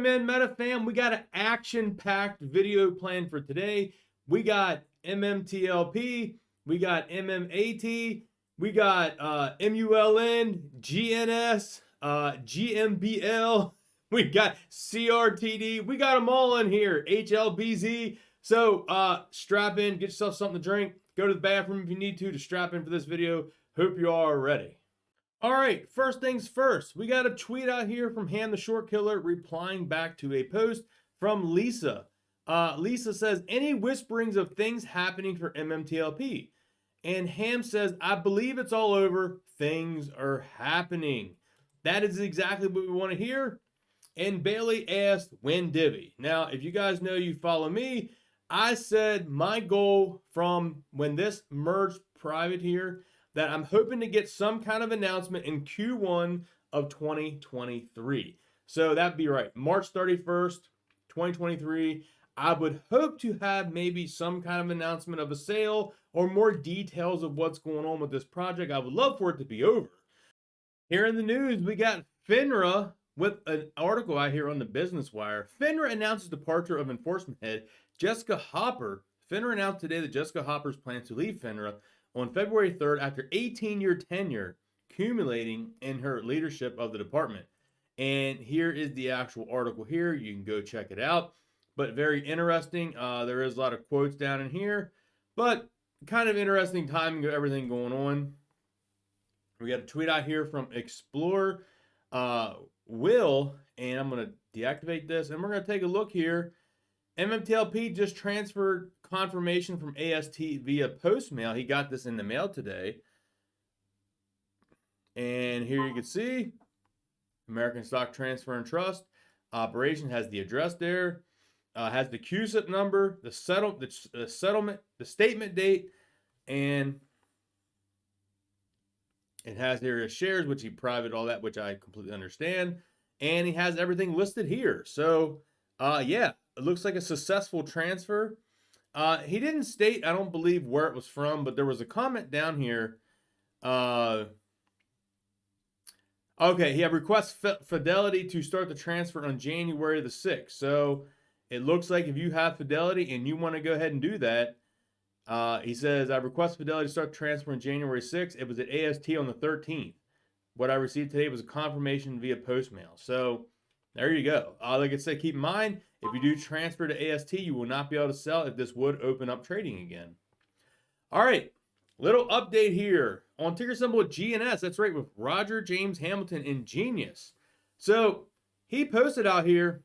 welcome in, Meta fam. We got an action-packed video plan for today. We got MMTLP, we got MMAT, we got MULN, GNS, GMBL, we got CRTD, we got them all in here, HLBZ. So strap in, get yourself something to drink, go to the bathroom if you need to strap in for this video. Hope you all are ready. All right, first things first, we got a tweet out here from Ham the Short Killer replying back to a post from Lisa. Lisa says, any whisperings of things happening for MMTLP? And Ham says, I believe it's all over. Things are happening. That is exactly what we want to hear. And Bailey asked, when divvy? Now, if you guys know, you follow me, I said my goal from when this merged private here, that I'm hoping to get some kind of announcement in Q1 of 2023. So that'd be right, March 31st, 2023. I would hope to have maybe some kind of announcement of a sale or more details of what's going on with this project. I would love for it to be over. Here in the news, we got FINRA with an article out here on the Business Wire. FINRA announces departure of enforcement head Jessica Hopper. FINRA announced today that Jessica Hopper's plans to leave FINRA on February 3rd after 18-year tenure accumulating in her leadership of the department. And here is the actual article here. You can go check it out. But very interesting. There is a lot of quotes down in here, but kind of interesting timing of everything going on. We got a tweet out here from Explore Will, and I'm going to deactivate this, and we're going to take a look here. MMTLP just transferred confirmation from AST via postmail. He got this in the mail today. And here you can see American Stock Transfer and Trust operation has the address there, has the QSIP number, the settlement, the statement date, and it has there shares, which he private, all that, which I completely understand. And he has everything listed here. So yeah, it looks like a successful transfer. He didn't state, I don't believe, where it was from, but there was a comment down here. Okay, he had request Fidelity to start the transfer on January the 6th. So it looks like if you have Fidelity and you want to go ahead and do that, he says, I request Fidelity to start transfer on January 6th. It was at AST on the 13th. What I received today was a confirmation via postmail. So there you go. Like I said, keep in mind, if you do transfer to AST, you will not be able to sell if this would open up trading again. All right, little update here on ticker symbol GNS. That's right, with Roger James Hamilton in Genius. So he posted out here,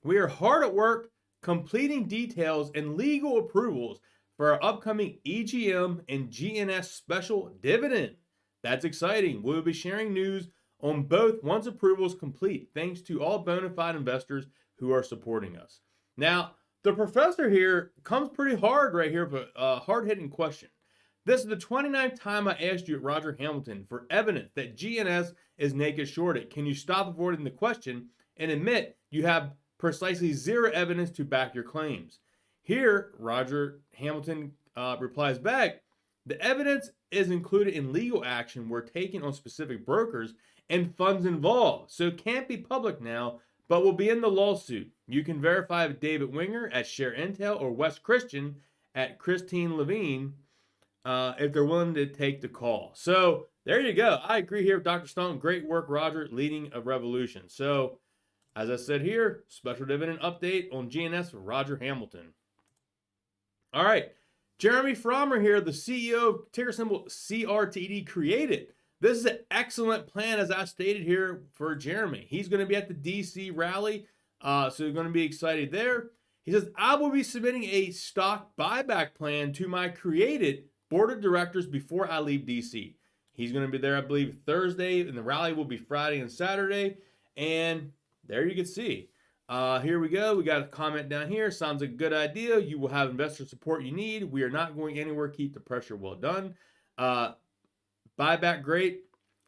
we are hard at work completing details and legal approvals for our upcoming EGM and GNS special dividend. That's exciting. We'll be sharing news on both once approval is complete, thanks to all bona fide investors who are supporting us. Now, the professor here comes pretty hard right here, but a hard-hitting question. This is the 29th time I asked you at Roger Hamilton for evidence that GNS is naked shorted. Can you stop avoiding the question and admit you have precisely zero evidence to back your claims? Here, Roger Hamilton replies back, the evidence is included in legal action we're taking on specific brokers and funds involved, so it can't be public now, but will be in the lawsuit. You can verify with David Winger at Share Intel or Wes Christian at Christine Levine if they're willing to take the call. So there you go. I agree here with Dr. Stone. Great work, Roger, leading a revolution. So as I said here, special dividend update on GNS for Roger Hamilton. All right, Jeremy Frommer here, the CEO of ticker symbol CRTD, created. This is an excellent plan, as I stated here, for Jeremy. He's going to be at the DC rally, so you're going to be excited there. He says, I will be submitting a stock buyback plan to my created board of directors before I leave DC. He's going to be there, I believe, Thursday, and the rally will be Friday and Saturday. And there you can see. Here we go. We got a comment down here. Sounds like a good idea. You will have investor support you need. We are not going anywhere. Keep the pressure well done. Buyback, great.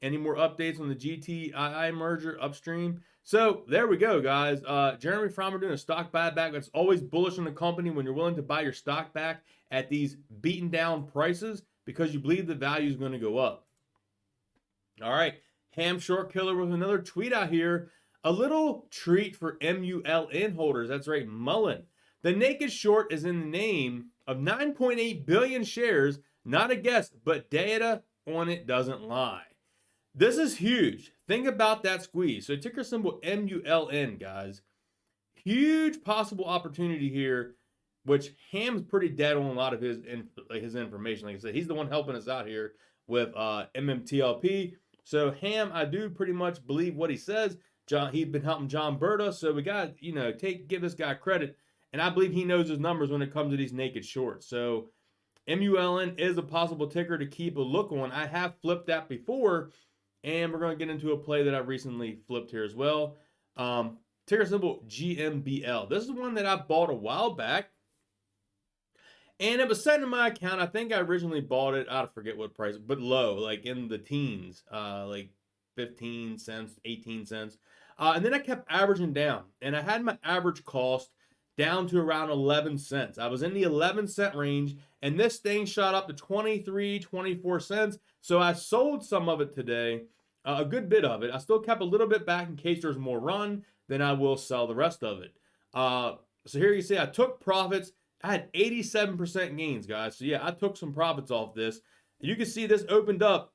Any more updates on the GTII merger upstream? So there we go, guys. Jeremy Frommer doing a stock buyback. That's always bullish on the company when you're willing to buy your stock back at these beaten down prices because you believe the value is going to go up. All right. Ham Short Killer with another tweet out here. A little treat for MULN holders. That's right, Mullen. The naked short is in the name of 9.8 billion shares. Not a guess, but data on it doesn't lie. This is huge. Think about that squeeze. So ticker symbol MULN, guys. Huge possible opportunity here, which Ham's pretty dead on a lot of his information. Like I said, he's the one helping us out here with MMTLP. So Ham, I do pretty much believe what he says. He's been helping John Berta, so we got give this guy credit, and I believe he knows his numbers when it comes to these naked shorts. So MULN is a possible ticker to keep a look on. I have flipped that before, and we're going to get into a play that I recently flipped here as well. Ticker symbol GMBL. This is one that I bought a while back, and it was sitting in my account. I think I originally bought it, I forget what price, but low, like in the teens, like 15 cents, 18 cents. And then I kept averaging down, and I had my average cost down to around 11 cents. I was in the 11-cent range, and this thing shot up to 23, 24 cents. So I sold some of it today, a good bit of it. I still kept a little bit back in case there's more run. Then I will sell the rest of it. So here you see I took profits. I had 87% gains, guys. So yeah, I took some profits off this. You can see this opened up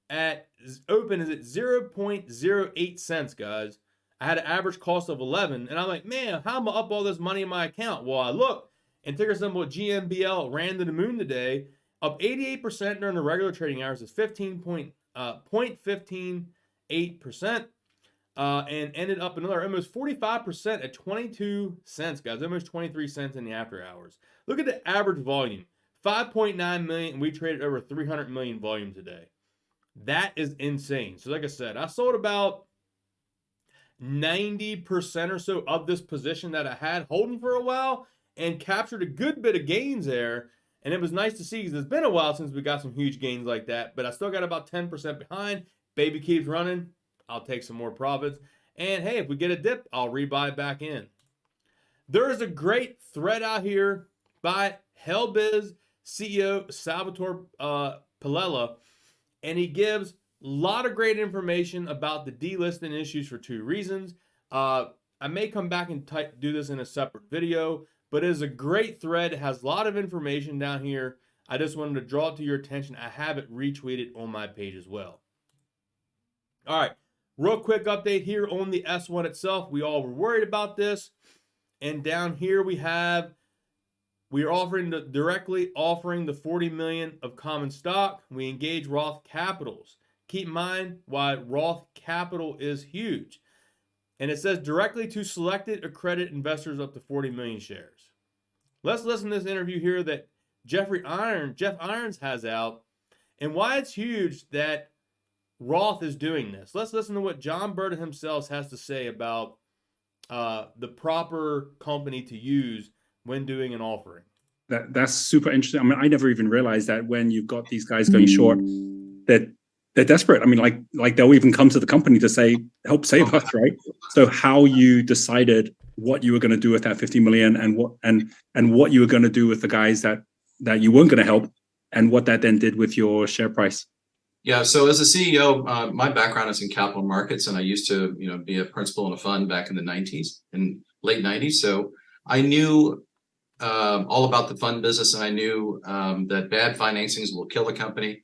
at 0.08 cents, guys. I had an average cost of 11, and I'm like, man, how am I up all this money in my account? Well, I look, and ticker symbol GMBL ran to the moon today, up 88% during the regular trading hours. It's 0.158%, and ended up another almost 45% at 22 cents, guys. Almost 23 cents in the after hours. Look at the average volume, 5.9 million, and we traded over 300 million volume today. That is insane. So like I said, I sold about 90% or so of this position that I had holding for a while and captured a good bit of gains there. And it was nice to see because it's been a while since we got some huge gains like that. But I still got about 10% behind. Baby keeps running. I'll take some more profits. And hey, if we get a dip, I'll rebuy back in. There is a great thread out here by Hlbz CEO Salvatore Palella. And he gives a lot of great information about the delisting issues for two reasons. I may come back and do this in a separate video, but it is a great thread. It has a lot of information down here. I just wanted to draw it to your attention. I have it retweeted on my page as well. All right, real quick update here on the S1 itself. We all were worried about this. And down here we are directly offering the 40 million of common stock. We engage Roth Capitals. Keep in mind why Roth Capital is huge. And it says directly to selected accredited investors up to 40 million shares. Let's listen to this interview here that Jeff Irons has out and why it's huge that Roth is doing this. Let's listen to what John Berta himself has to say about the proper company to use when doing an offering. That's super interesting. I mean, I never even realized that when you've got these guys going short, that they're desperate. I mean, like they'll even come to the company to say, help save us, right? So how you decided what you were going to do with that 50 million and what you were going to do with the guys that you weren't going to help, and what that then did with your share price. Yeah, so as a CEO, my background is in capital markets, and I used to, be a principal in a fund back in the late 90s. So I knew all about the fund business, and I knew that bad financings will kill a company.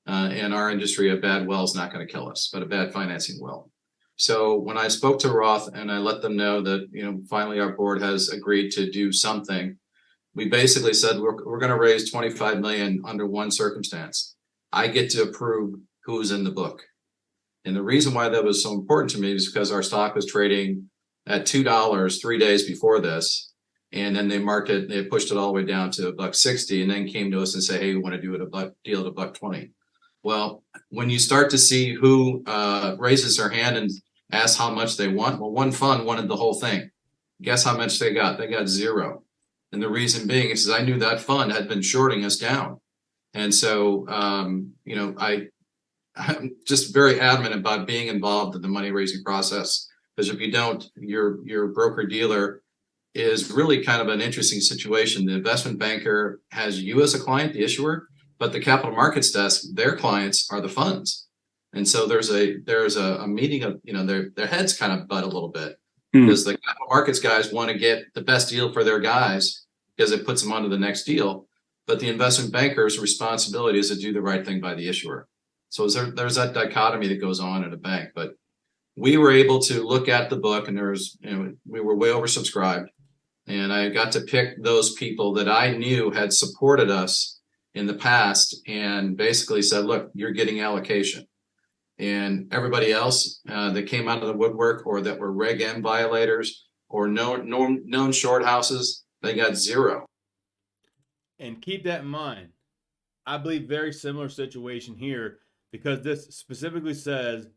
In our industry, a bad well is not going to kill us, but a bad financing will. So when I spoke to Roth and I let them know that, finally our board has agreed to do something, we basically said we're going to raise 25 million under one circumstance. I get to approve who's in the book. And the reason why that was so important to me is because our stock was trading at $2 3 days before this. And then they pushed it all the way down to $1.60, and then came to us and say, hey, we want to do a deal at $1.20. Well, when you start to see who raises their hand and asks how much they want, well, one fund wanted the whole thing. Guess how much they got? They got zero. And the reason being is I knew that fund had been shorting us down. And so, I'm just very adamant about being involved in the money raising process, because if you don't, your broker dealer is really kind of an interesting situation. The investment banker has you as a client, the issuer, but the capital markets desk, their clients are the funds. And so there's a meeting of, you know, their heads kind of butt a little bit because the capital markets guys want to get the best deal for their guys because it puts them onto the next deal. But the investment banker's responsibility is to do the right thing by the issuer. So there's that dichotomy that goes on at a bank. But we were able to look at the book, and we were way oversubscribed. And I got to pick those people that I knew had supported us in the past and basically said, look, you're getting allocation. And everybody else that came out of the woodwork or that were Reg M violators or known short houses, they got zero. And keep that in mind. I believe very similar situation here because this specifically says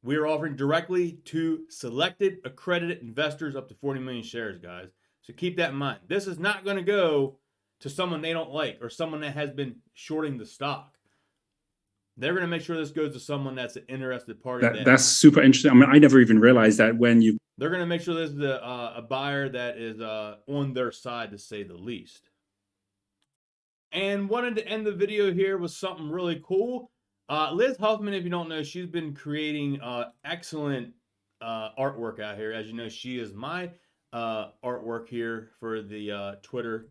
we are offering directly to selected accredited investors up to 40 million shares, guys. So keep that in mind. This is not going to go to someone they don't like or someone that has been shorting the stock. They're going to make sure this goes to someone that's an interested party. That's super interesting. I mean, I never even realized that when you... They're going to make sure this is a buyer that is on their side, to say the least. And wanted to end the video here with something really cool. Liz Huffman, if you don't know, she's been creating excellent artwork out here. As you know, she is my artwork here for the Twitter.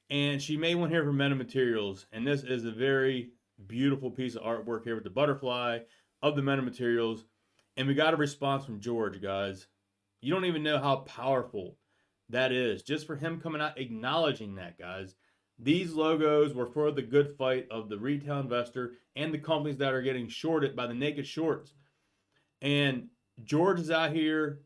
And she made one here for METAMaterials. And this is a very beautiful piece of artwork here with the butterfly of the METAMaterials. And we got a response from George, guys. You don't even know how powerful that is. Just for him coming out acknowledging that, guys. These logos were for the good fight of the retail investor and the companies that are getting shorted by the naked shorts. And George is out here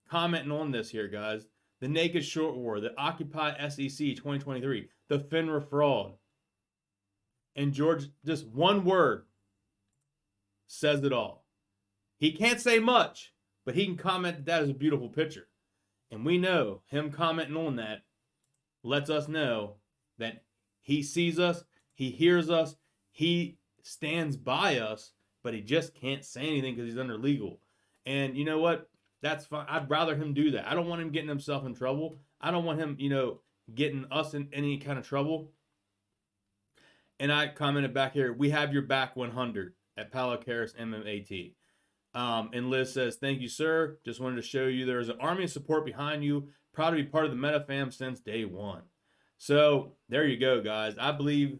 commenting on this here, guys. The naked short war, the Occupy SEC 2023, the FINRA fraud. And George, just one word says it all. He can't say much, but he can comment that is a beautiful picture. And we know him commenting on that lets us know that he sees us, he hears us, he stands by us, but he just can't say anything because he's under legal. And you know what? That's fine. I'd rather him do that. I don't want him getting himself in trouble. I don't want him, getting us in any kind of trouble. And I commented back here, we have your back 100 at Palocaris MMAT. And Liz says, thank you, sir. Just wanted to show you there's an army of support behind you. Proud to be part of the Meta fam since day one. So there you go, guys. I believe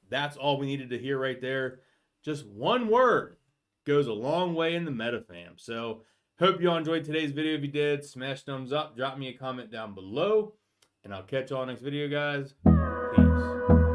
that's all we needed to hear right there. Just one word goes a long way in the Meta fam. So hope you all enjoyed today's video. If you did, smash thumbs up. Drop me a comment down below. And I'll catch you all next video, guys. Peace.